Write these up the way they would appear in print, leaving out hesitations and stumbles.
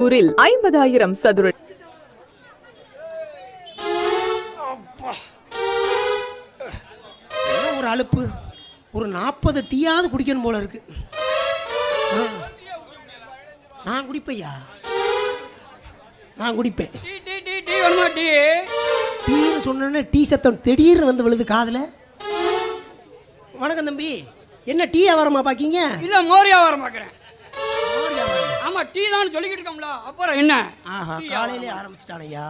ஊரில் 50,000 சதுர ஒரு அலுப்பு. ஒரு 40 டீயாவது குடிக்கணும் போல இருக்கு. நான் குடிப்பையா, நான் குடிப்பேன். டீன்னு சொன்னோன்னே டீ சத்தம் திடீர்னு வந்து விழுது காதுல. வணக்கம் தம்பி, என்ன டீ வியாபாரமா பாக்கீங்க? இல்ல மோர் வியாபாரம் பாக்குறேன். ஆமா, டீ தான் சொல்லிக்கிட்டு இருக்கோம்ல, அப்புறம் என்ன? ஆஹா, காலையிலே ஆரம்பிச்சிட்டான் ஐயா.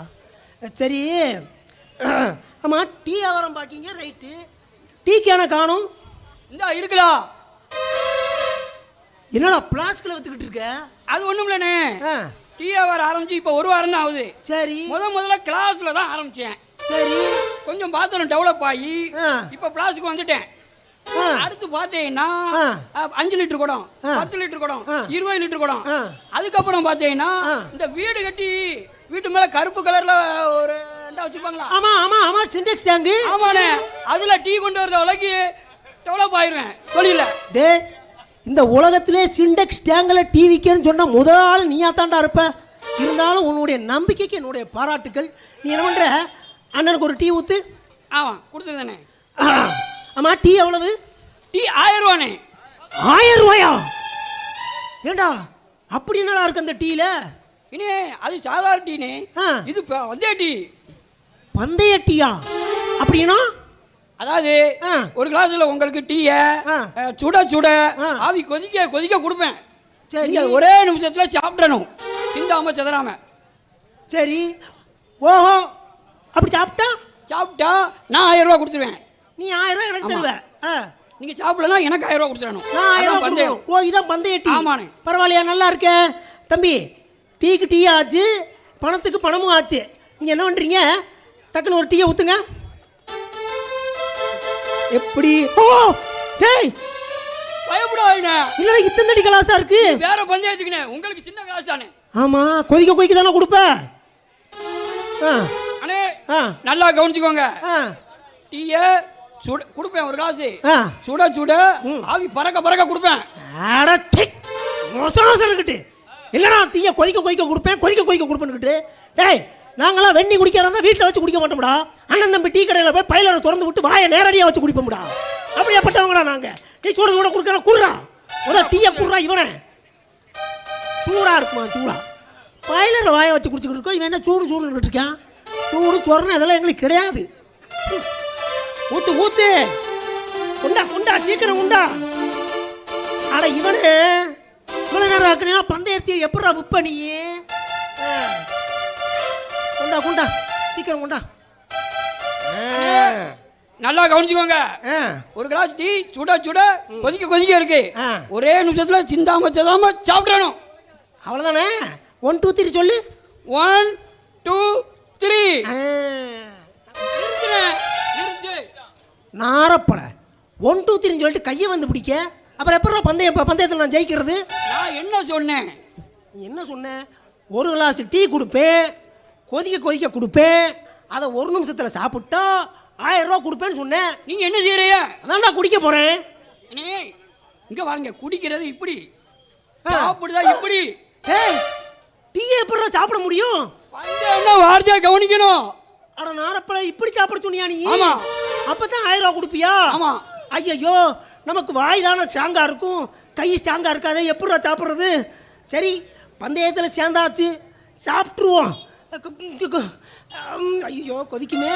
சரி, ஆமா டீ வியாபாரம் பாக்கீங்க, ரைட்டு. டீக்கான காணும் இந்த இருக்குதா? என்னடா பிளாஸ்க்ல வித்துக்கிட்டு இருக்க? அது ஒண்ணும் இல்லனே, டீ வியாபாரம் ஆரம்பிச்சு இப்ப ஒரு வாரம் தான் ஆகுது. சரி, முதல்ல கிளாஸ்ல தான் ஆரம்பிச்சேன். சரி, கொஞ்சம் பாத்திரம் டெவலப் ஆகி இப்ப பிளாஸ்க்கு வந்துட்டேன். அடுத்து பாத்தீங்கன்னா 5 லிட்டர் குடம், 10 லிட்டர் குடம், 20 லிட்டர் குடம். அதுக்கப்புறம் பாத்தீங்கன்னா இந்த வீடு கட்டி வீட்டு மேல கருப்பு கலர்ல ஒரு வச்சிருப்பாங்களா? ஆமா ஆமா ஆமா, சிண்டெக்ஸ் டேங்க். ஆமாண்ணே, அதுல டீ கொண்டு வரத உலகி டெவலப் ஆயிருவேன் தொழில. டே, இந்த உலகத்திலே சிண்டெக்ஸ் டேங்க்ல டீ விற்கன்னு சொன்ன முதல் ஆள் நீயா தாண்டா இருப்ப. இருந்தாலும் உன்னுடைய நம்பிக்கைக்கு என்னுடைய பாராட்டுக்கள். நீ என்ன பண்ற? அண்ணனுக்கு ஒரு டீ ஊத்து. ஆமா, கொடுத்துருந்தேனே. ஆமா, டீ எவ்வளவு? டீ 1000 ரூபானே. 1000 ரூபாயா? ஏண்டா அப்படி என்னடா இருக்கு அந்த டீல? இனி அது சாதாரண டீனே, இது வந்தே டீ. பந்தய டீயா? அப்படின்னா அதாவது ஒரு கிளாஸ்ல உங்களுக்கு டீய சுட சுட ஆவி கொதிக்க கொதிக்க கொடுப்பேன். சரி, ஒரே நிமிஷத்துல சாப்பிடணும், சிந்தாம சதறாம. சரி, ஓஹோ, அப்படி சாப்பிட்டா நான் 1000 ரூபாய் கொடுத்துருவேன். நீ 1000 ரூபாய் எனக்கு தருவ. நீங்க சாப்பிடலனா எனக்கு 1000 ரூபாய் கொடுத்துறணும். நான் 1000 ரூபாய் பந்தயம். ஓ, இதான் பந்தய டீ. ஆமாண்ணே. பரவாயில்லையா, நல்லா இருக்கே தம்பி. டீக்கு டீ ஆச்சு, பணத்துக்கு பணமும் ஆச்சு. நீங்க என்ன பண்றீங்க? டக்குன்னு ஒரு டீயை ஊத்துங்க. எப்படி? ஓ டேய், பயப்படாதீங்க. இல்ல, இத்தனை அடி கிளாஸா இருக்கு. வேற பந்தயத்துக்குனே, உங்களுக்கு சின்ன கிளாஸ் தானே. ஆமா, கொதிக்க கொதிக்க தானே கொடுப்ப. அண்ணே நல்லா கவனிச்சுக்கோங்க. டீய சுட கொடுப்பேன், ஒரு கிளாஸ் சுட சுட ஆவி பறக்க பறக்க கொடுப்பேன். அட டிக் மொசனொசனக்கிட்டு இல்லடா, டீய கொதிக்க கொதிக்க கொடுப்பேன், கொதிக்க கொதிக்க கொடுப்பேன்னுக்கிட்டு. டேய், நாங்களாம் வெண்ணி குடிக்கிறதா வீட்டில் வச்சு குடிக்க மாட்டோம்டா. அண்ணன் தம்பி டீ கடையில் போய் பைலரை திறந்து விட்டு வாயை நேரடியாக வச்சு குடிப்போம்டா. அப்படியாப்பட்டவங்கடா நாங்கள். டீ சூட சூட கொடுக்கலாம், குடுறா முதல் டீயை குடுறா. இவனே சூடாக இருக்குமா? சூடா பைலரை வாயை வச்சு குடிச்சுக்கிட்டு இருக்கோம். இவன் என்ன சூடு சூடுன்னு இருக்கான்? சூடு சொரணை இதெல்லாம் எங்களுக்கு கிடையாது. ஊத்து ஊத்து, உண்டா உண்டா, சீக்கிரம் உண்டா. ஆட இவனே இவ்வளோ நேரம் ஆக்குனா பந்தயத்தை எப்படா விற்ப நீ? குண்டா குண்டா, சீக்கிரம் குண்டா. நல்லா கவனிச்சுக்கோங்க. ஒரு கிளாஸ் டீ சுட சுட கொதிக்க கொதிக்க இருக்கு, ஒரே நிமிஷத்துல சிந்தாம சதாம சாப்பிடணும். அவ்வளோதானே? 1 2 3 சொல்லு. 1 2 3. நாரப்பட 1 2 3 சொல்லிட்டு கையை வந்து பிடிக்க. அப்புறம் எப்படா பந்தயத்தில் நான் ஜெயிக்கிறது? நான் என்ன சொன்னேன்? நீ என்ன சொன்ன? ஒரு கிளாஸ் டீ கொடுப்பேன், கொதிக்க கொதிக்க கொடுப்பேன், அதை ஒரு நிமிஷத்தில் சாப்பிட்டா 1000 ரூபா கொடுப்பேன்னு சொன்னேன். நீங்க என்ன செய்யறீங்க? அதான் நான் குடிக்க போறேன். இங்க வாங்க, குடிக்கிறது இப்படி, சாப்பிடுதா இப்படி. ஏய், டீ எப்படா சாப்பிட முடியும்? என்ன வார்த்தையா கவனிக்கணும். அட நாரப்பழ, இப்படி சாப்பிட சொன்னியா நீ? ஆமா. அப்பதான் 1000 ரூபா கொடுப்பியா? ஆமா. ஐயோ, நமக்கு வாய் தானே ஸ்ட்ராங்கா இருக்கும், கை ஸ்ட்ராங்கா இருக்காதே, எப்படா சாப்பிட்றது? சரி, பந்தயத்தில் சேர்ந்தாச்சு, சாப்பிட்ருவோம். ஐயோ கொதிக்குமே.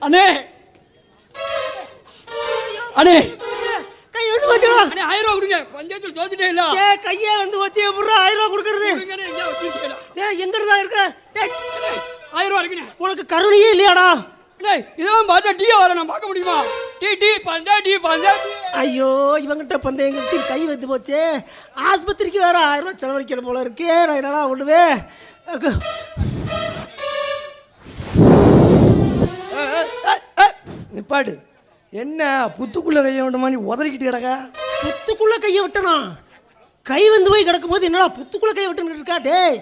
அண்ணே அண்ணே, கை வந்து போச்சுடா. அண்ணே 1000 ரூபாய் கொடுங்க, பந்தயத்தில் தோத்துட்டே இல்ல. கையே வந்து வச்சு எப்படா 1000 ரூபாய் கொடுக்கறது? எங்க இருந்தா இருக்க? 1000 ரூபாய் இருக்குண்ணே. உனக்கு கருணையே இல்லையாடா? இதெல்லாம் பார்த்தா டீ வர நான் பார்க்க முடியுமா? டீ டீ பந்தா டீ பந்தா. ஐயோ, இவங்கிட்ட பந்தயங்களுக்கு கை வந்து போச்சு. ஆஸ்பத்திரிக்கு வேற 1000 ரூபாய் செலவழிக்கணும் போல இருக்கு. நான் என்னடா ஒண்ணுவே. நிப்பாடு. என்ன புத்துக்குள்ள கையை விட்ட மாதிரி உதறிக்கிட்டு கிடக்க? புத்துக்குள்ள கையை விட்டனா? கை வந்து போய் கிடக்கும் போது என்னடா புத்துக்குள்ள கையை விட்டுன்னு இருக்கா? டேய்,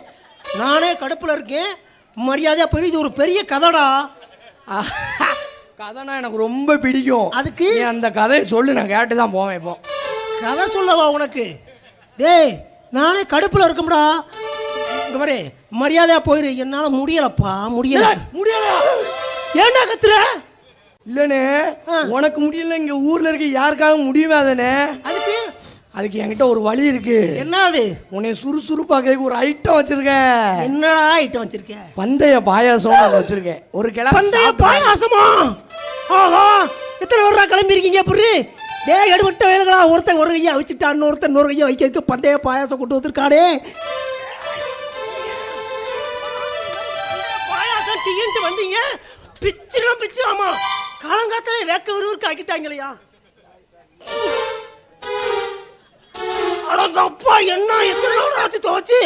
நானே கடுப்புல இருக்கேன், மரியாதையா போய். இது ஒரு பெரிய கதைடா. கதைனா எனக்கு ரொம்ப பிடிக்கும். அதுக்கு நீ அந்த கதையை சொல்லு, நான் கேட்டு தான் போவேன். இப்போ கதை சொல்லவா உனக்கு? டேய் நானே கடுப்புல இருக்கும்டா. இங்க பாரு, மரியாதையா போயிரு. என்னால முடியலப்பா, முடியல. ஏன்டா கத்துற? இல்லனே, உனக்கு முடியல, இங்க ஊர்ல இருக்க யாருக்காக முடியுமே தானே. அதுக்கு என்கிட்ட ஒரு வழி இருக்கு. என்ன அது? உன்னை சுறுசுறுப்பாக்க ஒரு ஐட்டம் வச்சிருக்கேன். என்னடா ஐட்டம் வச்சிருக்கேன்? பந்தய பாயாசம் வச்சிருக்கேன். ஒரு கிளை பந்தய பாயாசமா? ஆஹா, எத்தனை வருடா கிளம்பி இருக்கீங்க? புரி டேய், எடுபட்ட வேலைகளா. ஒருத்தன் ஒரு கையை வச்சுட்டா, இன்னொருத்தன் இன்னொரு கையை வைக்கிறதுக்கு பந்தய பாயாசம் கொண்டு வந்திருக்காடே. பாயாசம் டீன்ட்டு வந்தீங்க, பிச்சிரும் பிச்சு. ஆமா, காலங்காத்தாலே வேக்க விறுவிறுக்கு ஆக்கிட்டாங்களையா? அடங்கப்பா, என்ன எத்தனை நாள் ஆச்சு துவச்சு?